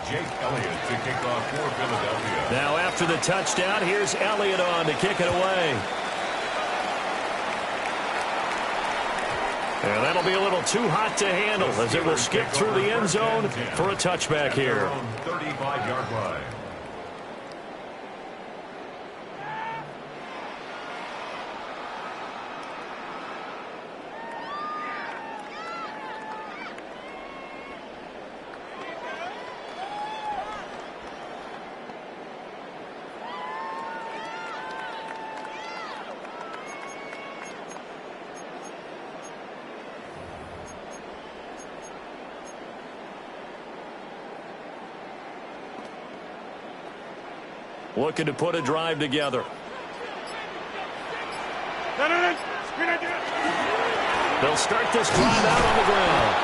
Jake Elliott to kick off for Philadelphia. Now after the touchdown, here's Elliott on to kick it away. And that'll be a little too hot to handle as it will skip through the end zone for a touchback here. 35-yard line. Looking to put a drive together. They'll start this drive out on the ground.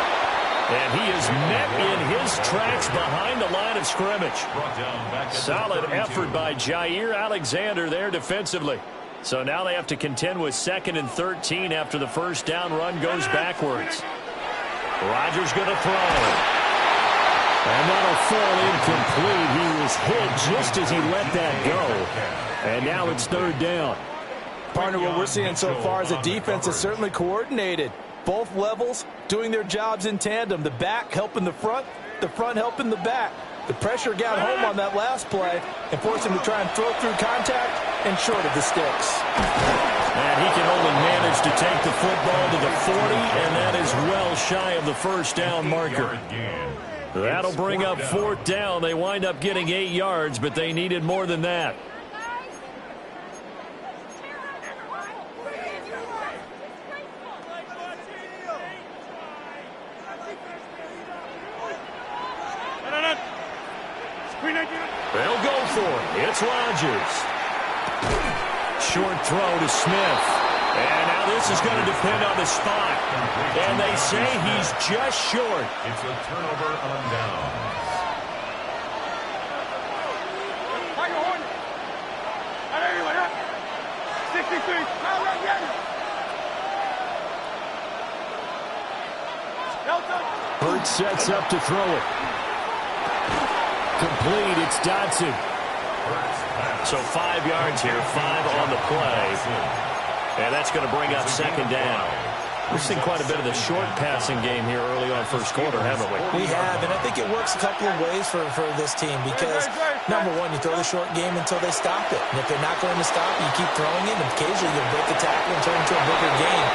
And he is met in his tracks behind the line of scrimmage. Solid effort by Jair Alexander there defensively. So now they have to contend with 2nd and 13 after the first down run goes backwards. Rodgers going to throw. And that'll fall incomplete. He was hit just as he let that go. And now it's 3rd down. Partner, what we're seeing so far is the defense is certainly coordinated. Both levels doing their jobs in tandem. The back helping the front helping the back. The pressure got home on that last play and forced him to try and throw through contact and short of the sticks. And he can only manage to take the football to the 40, and that is well shy of the first down marker. That'll bring up 4th down. They wind up getting 8 yards, but they needed more than that. They'll go for it. It's Rodgers. Short throw to Smith. And now this is going to depend on the spot. And they say he's just short. It's a turnover on downs. Hurts sets up to throw it. Complete. It's Dodson. So 5 yards here, 5 on the play. And that's going to bring up 2nd down. We've seen quite a bit of the short passing game here early on first quarter, haven't we? We have, and I think it works a couple of ways for this team because, number one, you throw the short game until they stop it. And if they're not going to stop it, you keep throwing it, and occasionally you'll break a tackle and turn into a bigger game.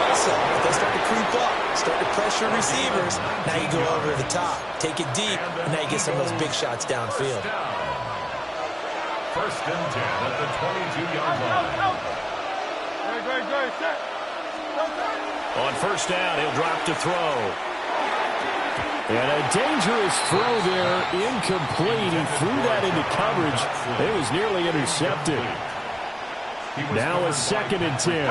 Also, if they start to creep up, start to pressure receivers, now you go over the top, take it deep, and now you get some of those big shots downfield. 1st and 10 at the 22-yard line. On 1st down, he'll drop to throw. And a dangerous throw there, incomplete. He threw that into coverage. It was nearly intercepted. Now a 2nd and 10.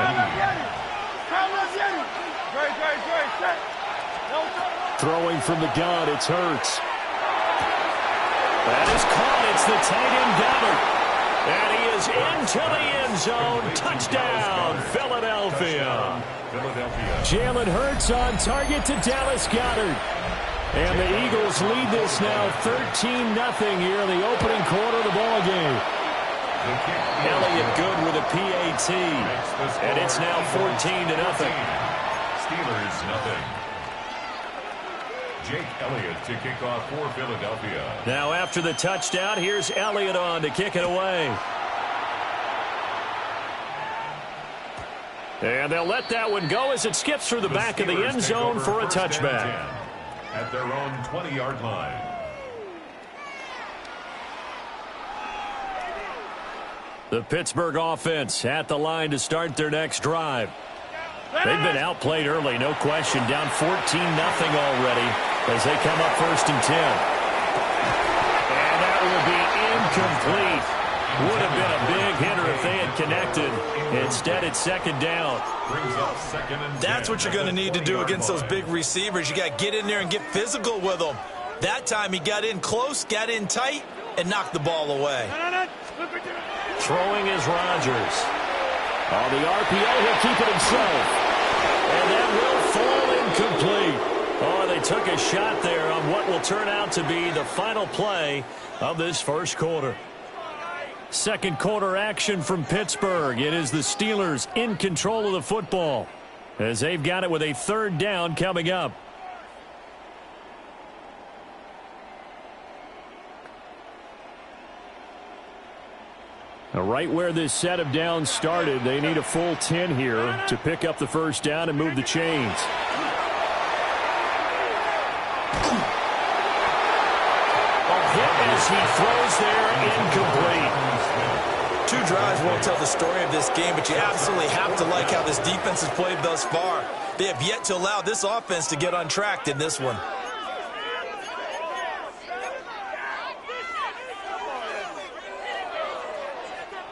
Throwing from the gun, it's Hurts. That is caught. It's the tight end Goddard. And he is into the end zone. Touchdown, Philadelphia. Jalen Hurts on target to Dallas Goedert. And the Eagles lead this now 13-0 here in the opening quarter of the ball game. Elliott good with a PAT. And it's now 14-0. Steelers nothing. Jake Elliott to kick off for Philadelphia. Now after the touchdown, here's Elliott on to kick it away. And they'll let that one go as it skips through the back of the end zone for a touchback. At their own 20-yard line. The Pittsburgh offense at the line to start their next drive. They've been outplayed early, no question. Down 14-0 already as they come up 1st and 10. And that will be incomplete. Would have been a big hitter if they had connected. Instead, it's 2nd down. That's what you're going to need to do against those big receivers. You got to get in there and get physical with them. That time he got in close, got in tight, and knocked the ball away. Throwing is Rodgers. On the RPO, he'll keep it himself. And that will fall incomplete. Oh, they took a shot there on what will turn out to be the final play of this first quarter. Second quarter action from Pittsburgh. It is the Steelers in control of the football as they've got it with a third down coming up. Now, right where this set of downs started, they need a full 10 here to pick up the first down and move the chains. As he throws there, incomplete. 2 drives won't tell the story of this game, but you absolutely have to like how this defense has played thus far. They have yet to allow this offense to get untracked in this one.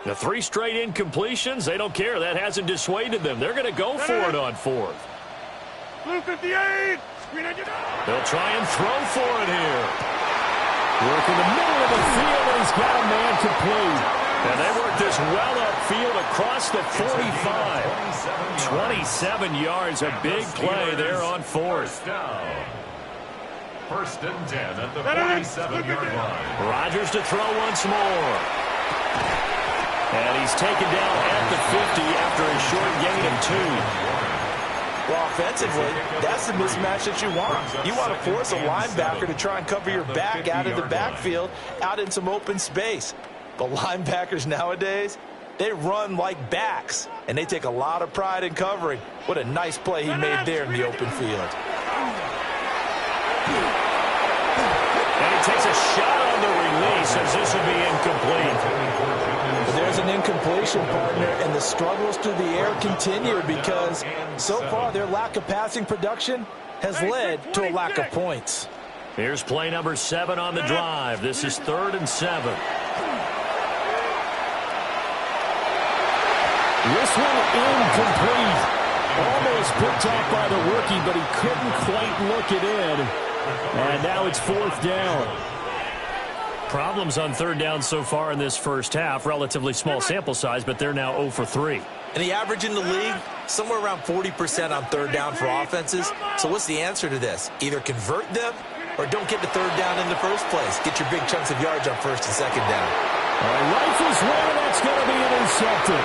The 3 straight incompletions, they don't care. That hasn't dissuaded them. They're going to go for it on 4th. Blue 58. They'll try and throw for it here. Work in the middle of the field, and he's got a man complete. And they work this well upfield across the 45. 27 yards, a big play there on 4th. First and 10 at the 47-yard line. Rodgers to throw once more. And he's taken down at the 50 after a short gain of 2. Well, offensively, that's the mismatch that you want. You want to force a linebacker to try and cover your back out of the backfield, out in some open space. But linebackers nowadays, they run like backs, and they take a lot of pride in covering. What a nice play he made there in the open field. And he takes a shot on the release as this will be incomplete. There's an incompletion, partner, and the struggles through the air continue because so far their lack of passing production has led to a lack of points. Here's play number 7 on the drive. This is 3rd and 7. This one incomplete. Almost picked off by the rookie, but he couldn't quite look it in. And now it's 4th down. Problems on 3rd down so far in this first half. Relatively small sample size, but they're now 0 for 3. And the average in the league, somewhere around 40% on 3rd down for offenses. So what's the answer to this? Either convert them or don't get the 3rd down in the first place. Get your big chunks of yards on 1st and 2nd down. Rifles one, that's going to be intercepted.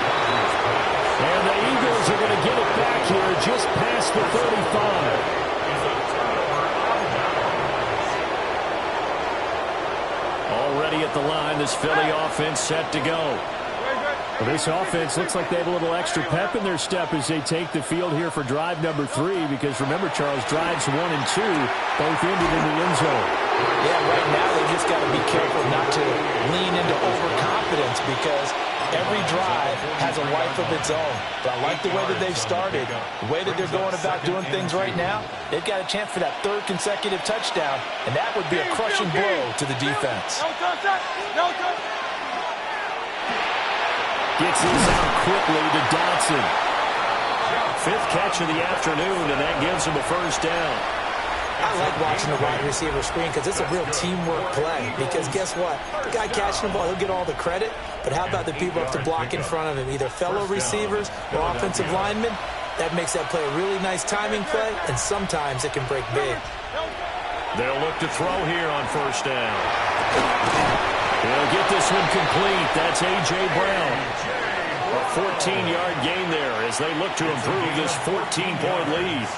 And the Eagles are going to get it back here just past the 35. Already at the line, this Philly offense set to go. Well, this offense looks like they have a little extra pep in their step as they take the field here for drive number 3, because remember, Charles, drives 1 and 2 both ended in the end zone. Yeah, right now they just got to be careful not to lean into overconfidence because every drive has a life of its own. But I like the way that they've started, the way that they're going about doing things right now. They've got a chance for that 3rd consecutive touchdown, and that would be a crushing blow to the defense. Gets this out quickly to Dotson. 5th catch of the afternoon, and that gives him a first down. I like watching the wide receiver screen because it's a real teamwork play. Because guess what? The guy catching the ball, he'll get all the credit. But how about the people up to block in front of him, either fellow receivers or offensive linemen? That makes that play a really nice timing play, and sometimes it can break big. They'll look to throw here on 1st down. They'll get this one complete. That's A.J. Brown. A 14-yard gain there as they look to improve this 14-point lead.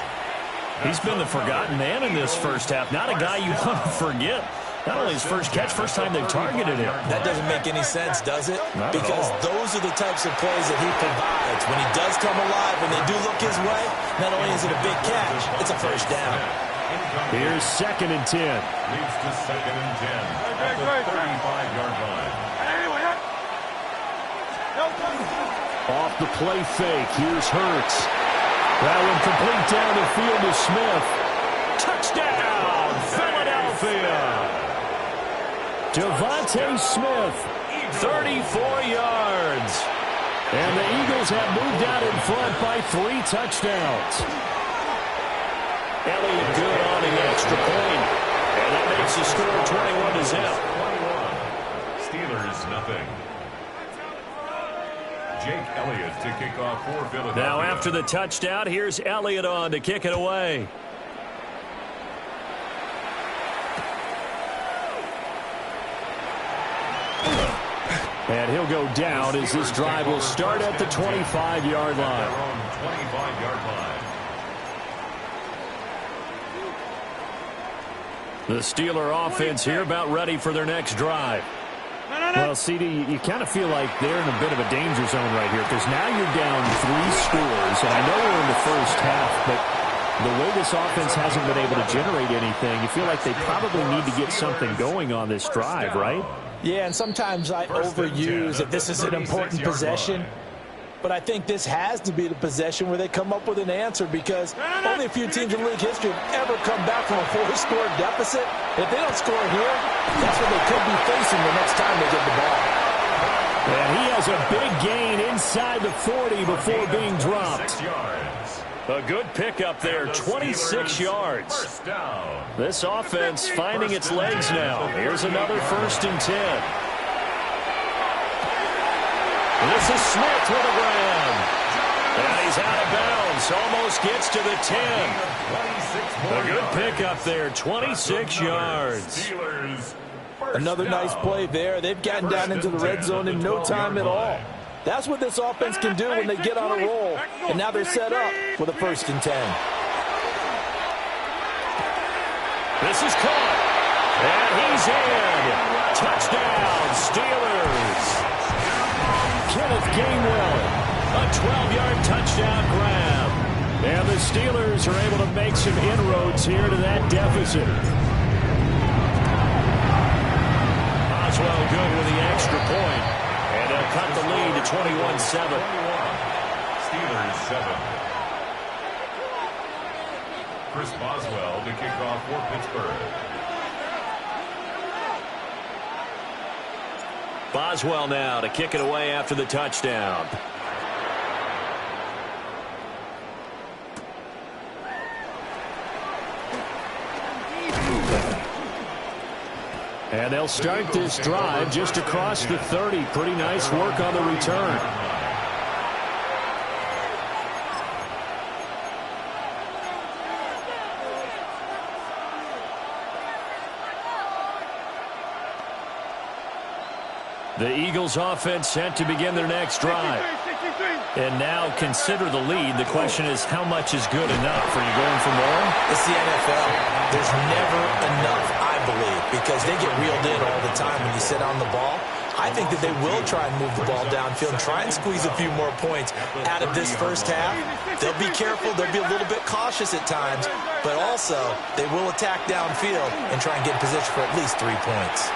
He's been the forgotten man in this first half. Not a guy you want to forget. Not only his first catch, first time they've targeted him. That doesn't make any sense, does it? Not because those are the types of plays that he provides. When he does come alive, when they do look his way, not only is it a big catch, it's a first down. Here's 2nd and 10. Leads to 2nd and 10 at the 35-yard line. Off the play fake. Here's Hurts. That one complete down the field to Smith. Touchdown, Philadelphia. Devontae Smith, 34 yards. And the Eagles have moved out in front by 3 touchdowns. Elliott good on the extra point. And that makes the score 21-0. Steelers nothing. Jake Elliott to kick off for Philadelphia. Now after the touchdown, here's Elliott on to kick it away. And he'll go down as this drive will start at the 25-yard line. 25-yard line. The Steeler offense here about ready for their next drive. Well, CD, you kind of feel like they're in a bit of a danger zone right here because now you're down 3 scores, and I know we're in the first half, but the way this offense hasn't been able to generate anything, you feel like they probably need to get something going on this drive, right? Yeah, and sometimes I overuse that this is an important possession. But I think this has to be the possession where they come up with an answer because only a few teams in league history have ever come back from a 4-score deficit. If they don't score here, that's what they could be facing the next time they get the ball. And he has a big gain inside the 40 before being dropped. A good pickup there, 26 yards. This offense finding its legs now. Here's another 1st and 10. This is Smith with a grab. And he's out of bounds. Almost gets to the 10. A good pickup there, 26 yards. Another nice play there. They've gotten down into the red zone in no time at all. That's what this offense can do when they get on a roll. And now they're set up with a 1st and 10. This is caught. And he's in. Touchdown, Steelers. Kenneth Gainwell, a 12-yard touchdown grab. And the Steelers are able to make some inroads here to that deficit. Boswell good with the extra point. And they'll cut the lead to 21-7. Steelers 7. Chris Boswell to kick off for Pittsburgh. Boswell now to kick it away after the touchdown. And they'll start this drive just across the 30. Pretty nice work on the return. The Eagles offense set to begin their next drive. And now consider the lead. The question is, how much is good enough? Are you going for more? It's the NFL. There's never enough, I believe, because they get reeled in all the time when you sit on the ball. I think that they will try and move the ball downfield and try and squeeze a few more points out of this first half. They'll be careful. They'll be a little bit cautious at times, but also they will attack downfield and try and get in position for at least 3 points.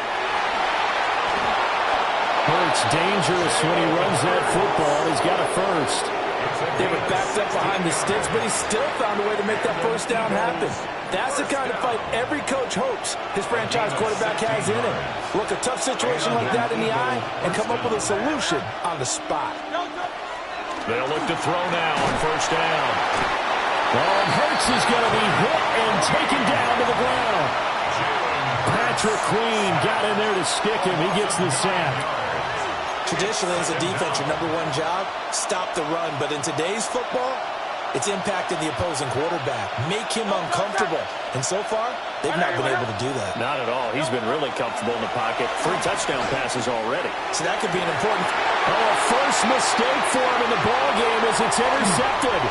Hurts dangerous when he runs that football. He's got a first. They were backed up behind the sticks, but he still found a way to make that first down happen. That's the kind of fight every coach hopes his franchise quarterback has in him. Look a tough situation like that in the eye and come up with a solution on the spot. They'll look to throw now on first down. Oh, Hurts is going to be hit and taken down to the ground. Patrick Queen got in there to stick him. He gets the sack. Traditionally, as a defense, your #1 job, stop the run. But in today's football, it's impacted the opposing quarterback. Make him uncomfortable. And so far, they've not been able to do that. Not at all. He's been really comfortable in the pocket. 3 touchdown passes already. So that could be an important... Oh, a first mistake for him in the ball game as it's intercepted.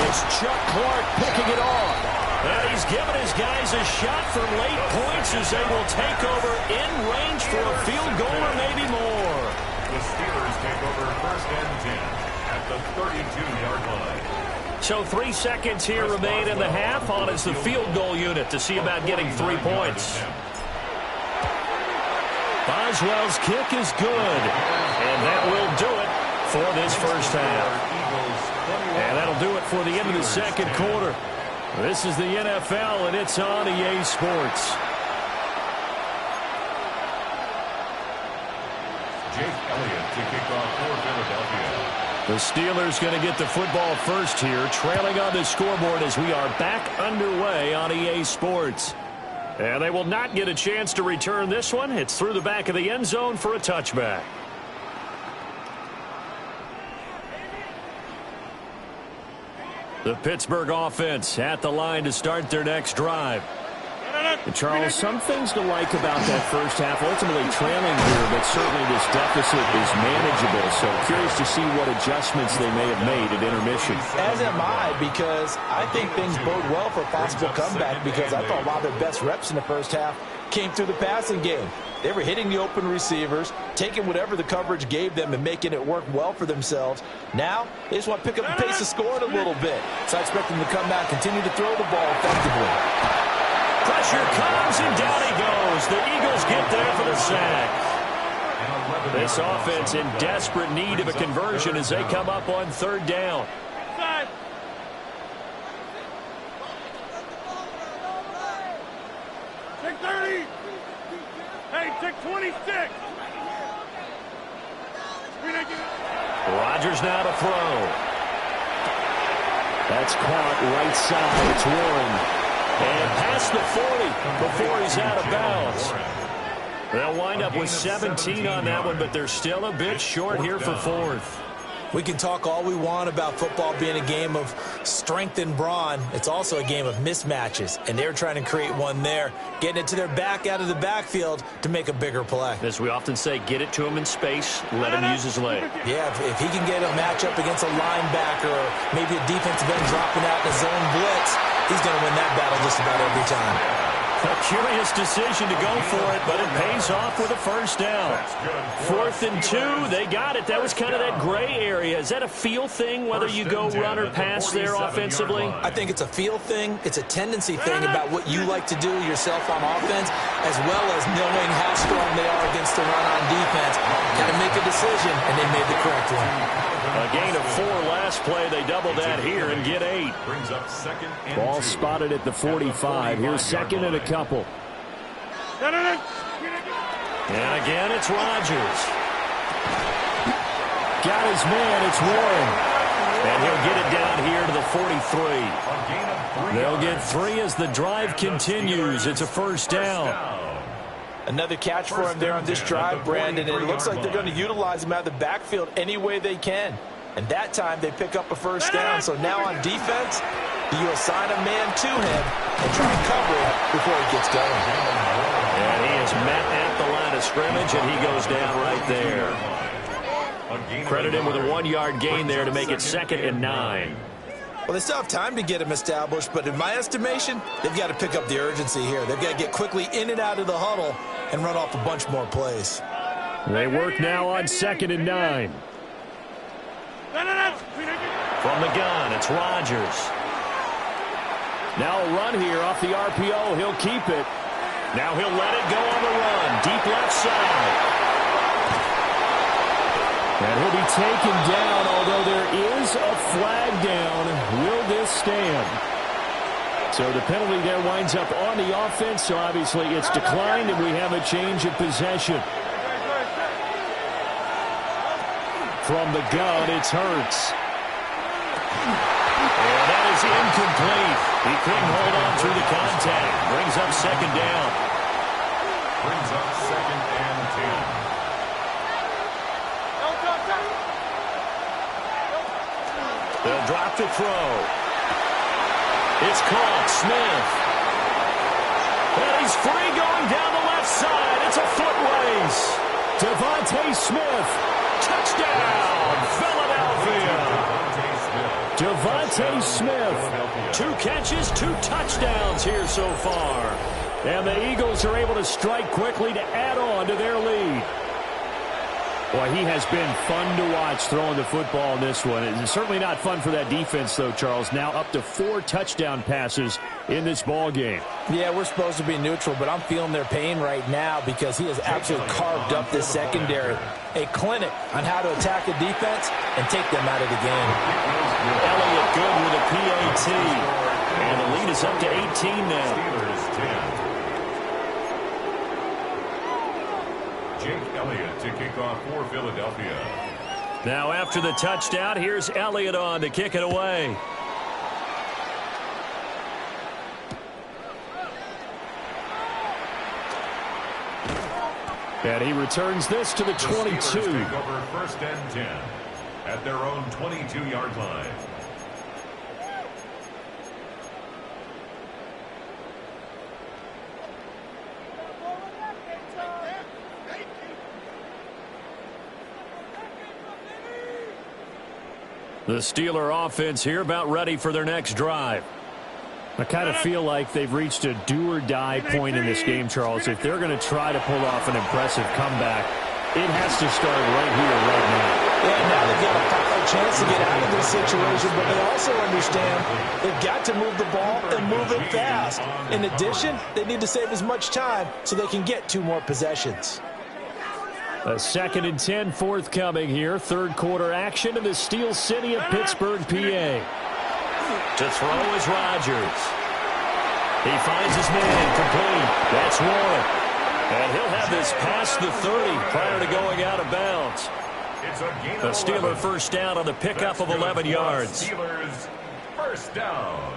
It's Chuck Clark picking it off. And he's given his guys a shot for late points as they will take over in range for a field goal or maybe more. The Steelers take over 1st and 10 at the 32-yard line. So 3 seconds here remain in the half on as the field goal unit to see about getting 3 points. Boswell's kick is good. And that will do it for this first half. And that'll do it for the end of the second quarter. This is the NFL, and it's on EA Sports. Jake Elliott to kick off for Philadelphia. The Steelers going to get the football first here, trailing on the scoreboard as we are back underway on EA Sports. And they will not get a chance to return this one. It's through the back of the end zone for a touchback. The Pittsburgh offense at the line to start their next drive. And Charles, some things to like about that first half. Ultimately trailing here, but certainly this deficit is manageable. So curious to see what adjustments they may have made at intermission. As am I, because I think things bode well for a possible comeback, because I thought a lot of their best reps in the first half came through the passing game. They were hitting the open receivers, taking whatever the coverage gave them and making it work well for themselves. Now, they just want to pick up the pace of scoring a little bit. So I expect them to come out and continue to throw the ball effectively. Pressure comes, and down he goes. The Eagles get there for the sack. This offense in desperate need of a conversion as they come up on third down. Take 30. Hey, take 26. Rodgers now to throw. That's caught right side. It's Warren. And past the 40 before he's out of bounds. They'll wind up with 17 on that one, but they're still a bit short here for fourth. We can talk all we want about football being a game of strength and brawn. It's also a game of mismatches, and they're trying to create one there, getting it to their back out of the backfield to make a bigger play. As we often say, get it to him in space, let him use his leg. Yeah, if he can get a matchup against a linebacker or maybe a defensive end dropping out in a zone blitz, he's going to win that battle just about every time. A curious decision to go for it, but it pays off with a first down. 4th and 2, they got it. That was kind of that gray area. Is that a feel thing, whether you go run or pass there offensively? I think it's a feel thing. It's a tendency thing about what you like to do yourself on offense, as well as knowing how strong they are against the run on defense. Got to make a decision, and they made the correct one. A gain of 4 last play. They double that here and get 8. Brings up 2nd and Ball 2. spotted at the 45. Here's 2nd and a couple. And again, it's Rodgers. Got his man. It's Warren. And he'll get it down here to the 43. They'll get 3 as the drive continues. It's a first down. Another catch for him there on this drive, Brandon, and it looks like they're going to utilize him out of the backfield any way they can. And that time they pick up a first down. So now on defense, you assign a man to him and try and cover it before he gets going. And he is met at the line of scrimmage, and he goes down right there. Credit him with a 1-yard gain there to make it 2nd and 9. Well, they still have time to get him established, but in my estimation, they've got to pick up the urgency here. They've got to get quickly in and out of the huddle and run off a bunch more plays. They work now on 2nd and 9. From the gun, it's Rodgers. Now a run here off the RPO. He'll keep it. Now he'll let it go on the run. Deep left side. And he'll be taken down, although there is a flag down. Will this stand? So the penalty there winds up on the offense, so obviously it's declined, and we have a change of possession. From the gun, it's Hurts. And that is incomplete. He couldn't hold on through the contact. Brings up 2nd down. Brings up 2nd and 10. They'll drop to throw. It's caught. Smith. And he's free going down the left side. It's a foot race. Devontae Smith. Touchdown, Philadelphia. Devontae Smith. 2 catches, 2 touchdowns here so far. And the Eagles are able to strike quickly to add on to their lead. Boy, he has been fun to watch throwing the football in this one. It's certainly not fun for that defense, though, Charles. Now up to 4 touchdown passes in this ball game. Yeah, we're supposed to be neutral, but I'm feeling their pain right now because he has absolutely carved up this secondary. A clinic on how to attack a defense and take them out of the game. Elliott good with a PAT. And the lead is up to 18 now. Jake Elliott to kick off for Philadelphia. Now after the touchdown, here's Elliott on to kick it away. And he returns this to the 22. Take over 1st and 10 at their own 22-yard line. The Steeler offense here about ready for their next drive. I kind of feel like they've reached a do-or-die point in this game, Charles. If they're going to try to pull off an impressive comeback, it has to start right here, right now. Yeah, now they've got a final chance to get out of this situation, but they also understand they've got to move the ball and move it fast. In addition, they need to save as much time so they can get 2 more possessions. A 2nd and 10 forthcoming here. Third quarter action in the Steel City of Pittsburgh, PA. To throw is Rodgers. He finds his man complete. That's Warren. And he'll have this past the 30 prior to going out of bounds. A Steeler first down on the pickup of 11 yards. Steelers first down.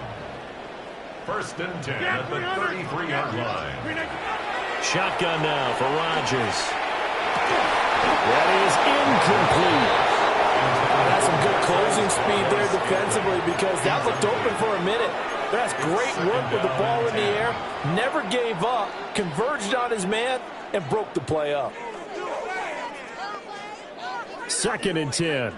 1st and 10 at the 33-yard line. Shotgun now for Rodgers. That is incomplete. That's some good closing speed there defensively because that looked open for a minute. That's great work with the ball in the air. Never gave up, converged on his man, and broke the play up. 2nd and 10.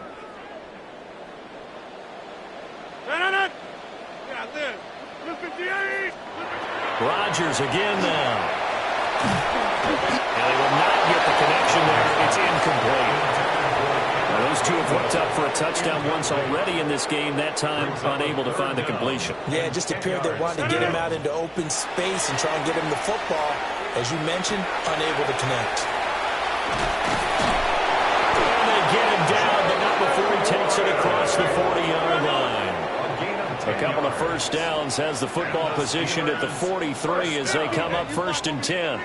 Rodgers again now. And they will not get the connection there. It's incomplete. Now, those two have hooked up for a touchdown once already in this game. That time, unable to find the completion. Yeah, it just appeared they wanted to get him out into open space and try and get him the football. As you mentioned, unable to connect. And they get him down, but not before he takes it across the 40-yard line. A couple of first downs has the football positioned at the 43 as they come up 1st and 10.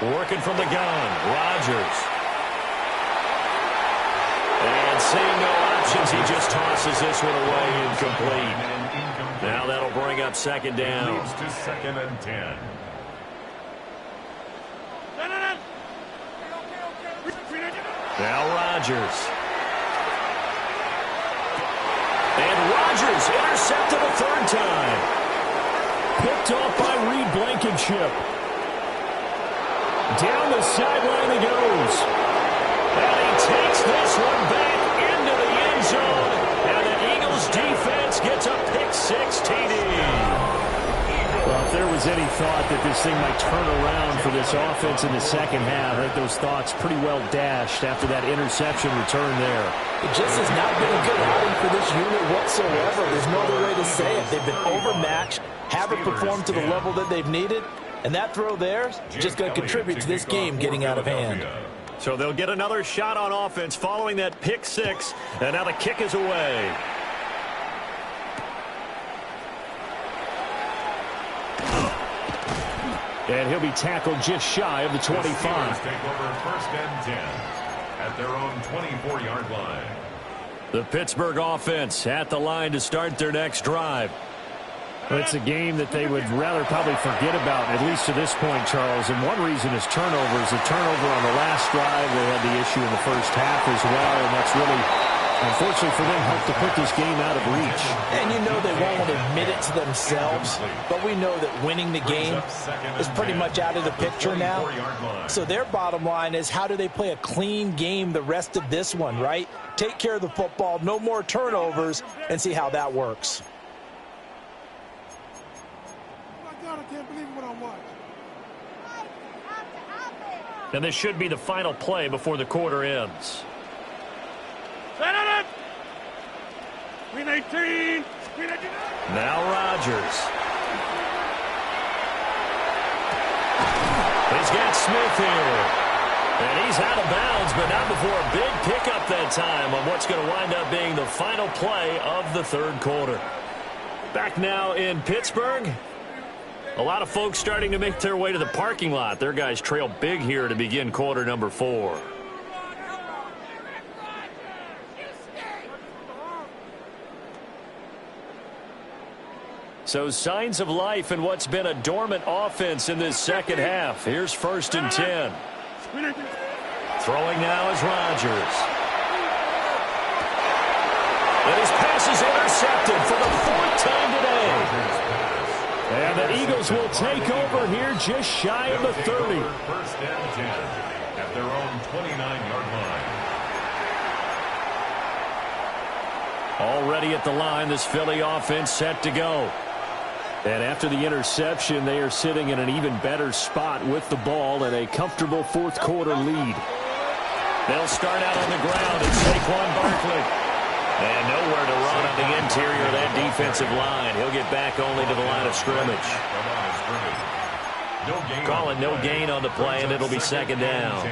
Working from the gun, Rodgers. And seeing no options, he just tosses this one away incomplete. Now that'll bring up 2nd down. Leads to 2nd and 10. Now Rodgers. And Rodgers intercepted a 3rd time. Picked off by Reed Blankenship. Down the sideline he goes. And he takes this one back into the end zone. And the Eagles defense gets a pick-6 TD. Well, if there was any thought that this thing might turn around for this offense in the second half, I think those thoughts pretty well dashed after that interception return there. It just has not been a good outing for this unit whatsoever. There's no other way to say it. They've been overmatched, haven't performed to the level that they've needed, and that throw there is just going to contribute to this game getting out of hand. So they'll get another shot on offense following that pick-6, and now the kick is away. And he'll be tackled just shy of the 25. The Steelers take over 1st and 10 at their own 24-yard line. The Pittsburgh offense at the line to start their next drive. Well, it's a game that they would rather probably forget about, at least to this point, Charles. And one reason is turnovers. The turnover on the last drive, they had the issue in the first half as well, and that's really, unfortunately for them, helped to put this game out of reach. And you know they won't admit it to themselves, but we know that winning the game is pretty much out of the picture now. So their bottom line is, how do they play a clean game the rest of this one, right? Take care of the football, no more turnovers, and see how that works. I can't believe what I'm watching. And this should be the final play before the quarter ends. Set it up! Green 18! Now Rodgers. He's got Smith here. And he's out of bounds, but not before a big pickup that time on what's going to wind up being the final play of the third quarter. Back now in Pittsburgh. A lot of folks starting to make their way to the parking lot. Their guys trail big here to begin quarter number 4. So signs of life in what's been a dormant offense in this second half. Here's 1st and 10. Throwing now is Rodgers. And his pass is intercepted for the 4th time today. And the Eagles will take over here just shy of the 30. 1st and 10 at their own 29-yard line. Already at the line, this Philly offense set to go. And after the interception, they are sitting in an even better spot with the ball and a comfortable fourth quarter lead. They'll start out on the ground. It's Saquon Barkley. And nowhere to run on the interior of that defensive line. He'll get back only to the line of scrimmage. Call it no gain on the play, and it'll be second down.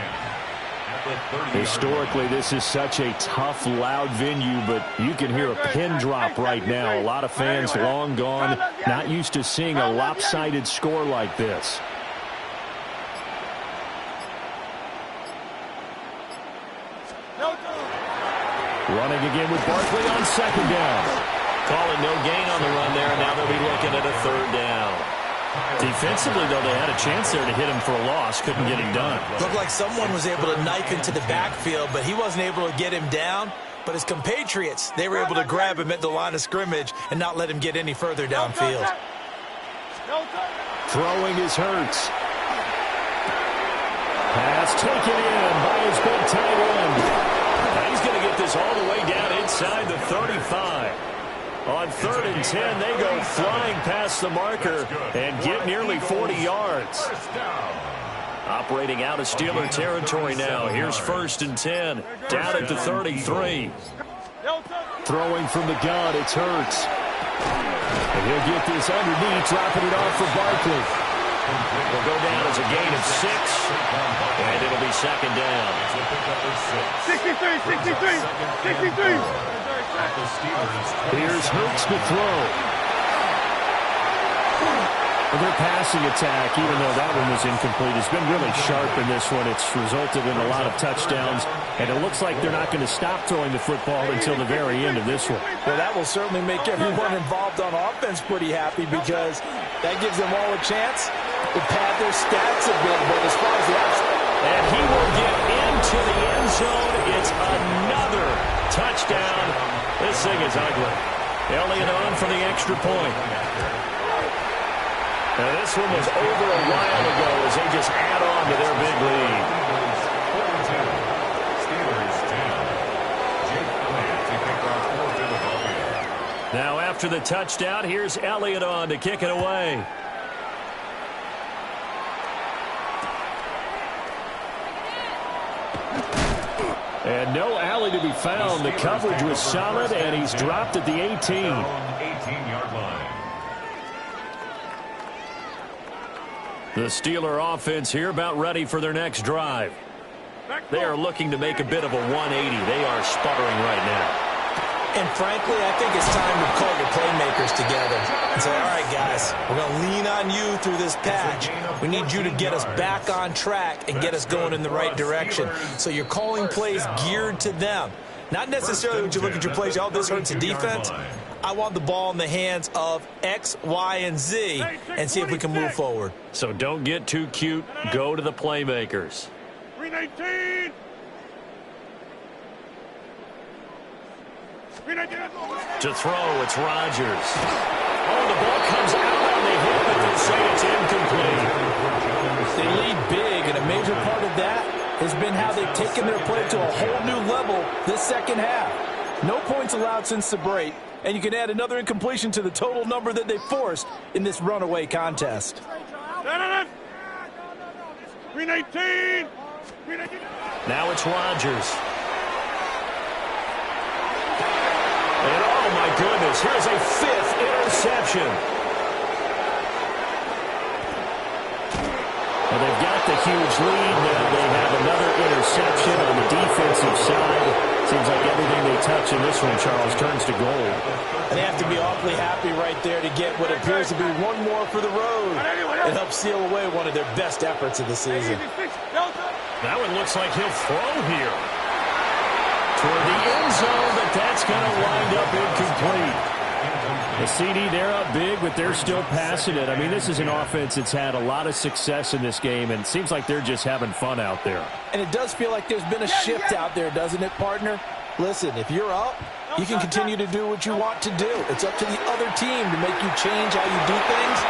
Historically, this is such a tough, loud venue, but you can hear a pin drop right now. A lot of fans long gone, not used to seeing a lopsided score like this. Running again with Barkley on second down. Call it no gain on the run there, and now they'll be looking at a third down. Defensively, though, they had a chance there to hit him for a loss. Couldn't get him done. Looked like someone was able to knife into the backfield, but he wasn't able to get him down. But his compatriots, they were able to grab him at the line of scrimmage and not let him get any further downfield. Throwing is Hurts. Pass taken in by his big tight end. Now he's going to get this all the way down inside the 35. On 3rd and 10, they go flying past the marker and get nearly 40 yards. Operating out of Steeler territory now. Here's 1st and 10, down at the 33. Throwing from the gun, it's Hurts. And he'll get this underneath, dropping it off for Barkley. Will go down as a gain of 6, and it'll be second down. 63. Here's Hurts to throw. Their passing attack, even though that one was incomplete, has been really sharp in this one. It's resulted in a lot of touchdowns, and it looks like they're not going to stop throwing the football until the very end of this one. Well, that will certainly make everyone involved on offense pretty happy because that gives them all a chance to pad their stats a bit. But as far as the and he will get into the end zone. It's another touchdown. This thing is ugly. Elliott on for the extra point. Now this one was over a while ago as they just add on to their big lead. Now after the touchdown, here's Elliott on to kick it away. And no alley to be found. The coverage was solid, and he's dropped at the 18. 18-yard line. The Steeler offense here about ready for their next drive. They are looking to make a bit of a 180. They are sputtering right now. And frankly, I think it's time to call your playmakers together and say, all right, guys, we're going to lean on you through this patch. We need you to get us back on track and get us going in the right direction. So you're calling plays geared to them. Not necessarily when you look at your plays, oh, this hurts the defense. I want the ball in the hands of X, Y, and Z and see if we can move forward. So don't get too cute. Go to the playmakers. 319. To throw, it's Rodgers. Oh, the ball comes out on the hip, but they'll say it's incomplete. They lead big, and a major part of that has been how they've taken their play to a whole new level this second half. No points allowed since the break, and you can add another incompletion to the total number that they forced in this runaway contest. 319. Now it's Rodgers. And oh my goodness, here's a 5th interception. Well, they've got the huge lead. Now they have another interception on the defensive side. Seems like everything they touch in this one, Charles, turns to gold. And they have to be awfully happy right there to get what appears to be one more for the road. It helps seal away one of their best efforts of the season. That one looks like he'll throw here. Toward the end zone, but that's going to wind up incomplete. The CD, they're up big, but they're still passing it. I mean, this is an offense that's had a lot of success in this game, and it seems like they're just having fun out there. And it does feel like there's been a shift out there, doesn't it, partner? Listen, if you're up, you can continue to do what you want to do. It's up to the other team to make you change how you do things.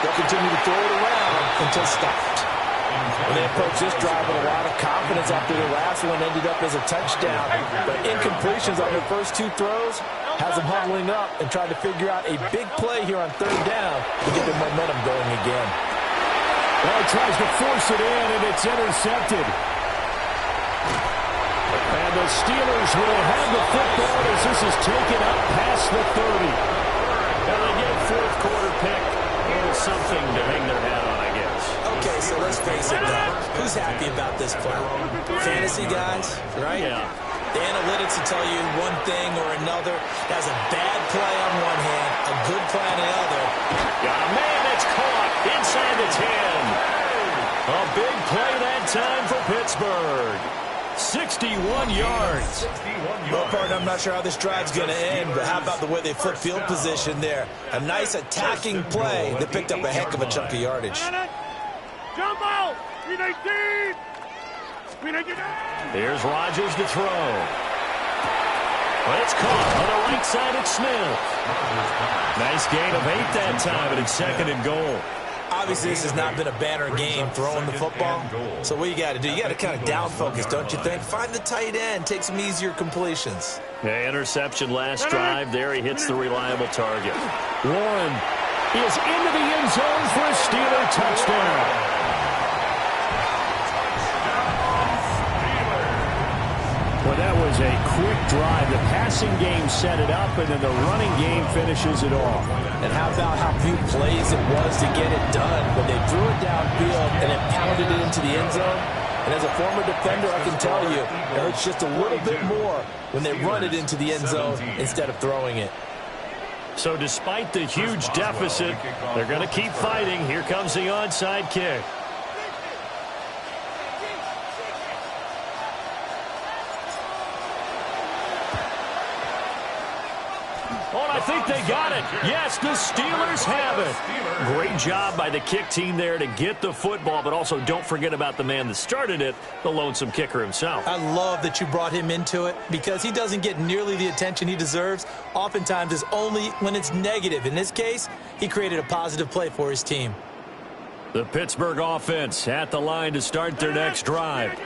They'll continue to throw it around until stopped. Well, they approached this drive with a lot of confidence after their last one ended up as a touchdown. But incompletions on their first 2 throws, has them huddling up and trying to figure out a big play here on third down to get their momentum going again. Well, he tries to force it in, and it's intercepted. And the Steelers will have the football as this is taken up past the 30. And they get fourth quarter pick. A little something to hang their hat on, I guess. Okay, so let's face it, though. Who's happy about this play? Fantasy guys, right? Yeah. The analytics will tell you one thing or another. That's a bad play on one hand, a good play on the other. Got a man that's caught inside the 10. A big play that time for Pittsburgh. 61 yards. Well, partner, I'm not sure how this drive's going to end, but how about the way they flip field position there? A nice attacking play that picked up a heck of a chunk of yardage. Jump out! 319! 319! Here's Rodgers to throw. But it's caught on the right side at Smith. Nice gain of 8 that time, and it's second and goal. Obviously, this has not been a banner game throwing the football. So what you got to do, you got to kind of down focus, don't you think? Find the tight end, take some easier completions. Yeah, interception last drive. There he hits the reliable target. Warren is into the end zone for a Steeler touchdown. Well, that was a quick drive. The passing game set it up, and then the running game finishes it off. And how about how few plays it was to get it done when they threw it downfield and then pounded it into the end zone? And as a former defender, I can tell you, it hurts just a little bit more when they run it into the end zone instead of throwing it. So despite the huge deficit, they're going to keep fighting. Here comes the onside kick. Oh, and I think they got it. Yes, the Steelers have it. Great job by the kick team there to get the football, but also don't forget about the man that started it, the lonesome kicker himself. I love that you brought him into it because he doesn't get nearly the attention he deserves. Oftentimes, it's only when it's negative. In this case, he created a positive play for his team. The Pittsburgh offense at the line to start their next drive.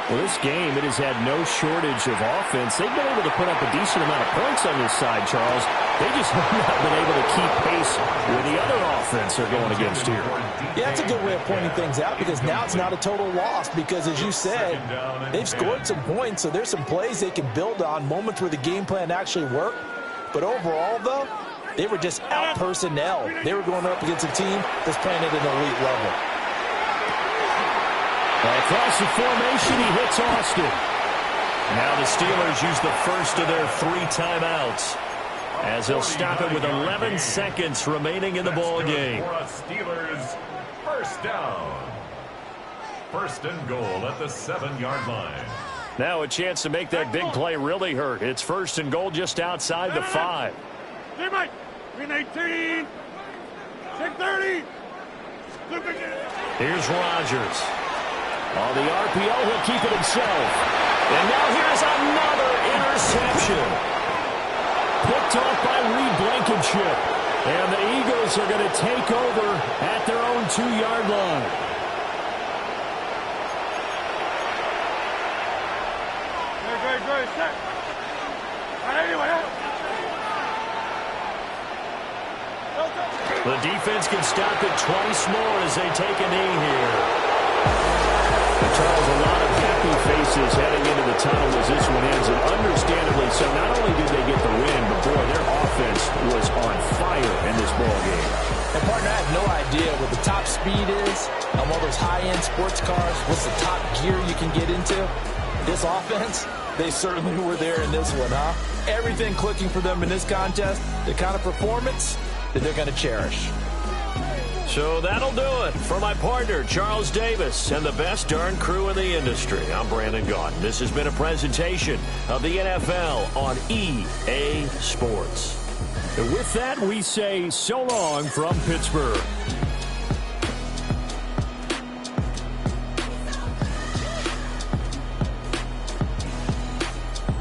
Well, this game, it has had no shortage of offense. They've been able to put up a decent amount of points on this side, Charles. They just have not been able to keep pace with the other offense they're going against here. Yeah, that's a good way of pointing things out because now it's not a total loss because, as you said, they've scored some points, so there's some plays they can build on, moments where the game plan actually worked. But overall, though, they were just out-personnel. They were going up against a team that's playing at an elite level. Across the formation, he hits Austin. Now the Steelers use the first of their 3 timeouts as they'll stop it with 11 seconds remaining in the ball game. Steelers first down. First and goal at the 7-yard line. Now a chance to make that big play really hurt. It's first and goal just outside the 5. 319! 630! Here's Rodgers. On the RPO, he'll keep it himself. And now here's another interception. Picked off by Reed Blankenship. And the Eagles are going to take over at their own 2-yard line. Good. Set. Anyway. The defense can stop it twice more as they take a knee here. Charles, a lot of happy faces heading into the tunnel as this one ends, and understandably so. Not only did they get the win, but boy, their offense was on fire in this ball game. And partner, I have no idea what the top speed is on one of those high-end sports cars. What's the top gear you can get into? This offense, they certainly were there in this one, huh? Everything clicking for them in this contest, the kind of performance that they're going to cherish. So that'll do it for my partner, Charles Davis, and the best darn crew in the industry. I'm Brandon Gaudin. This has been a presentation of the NFL on EA Sports. And with that, we say so long from Pittsburgh.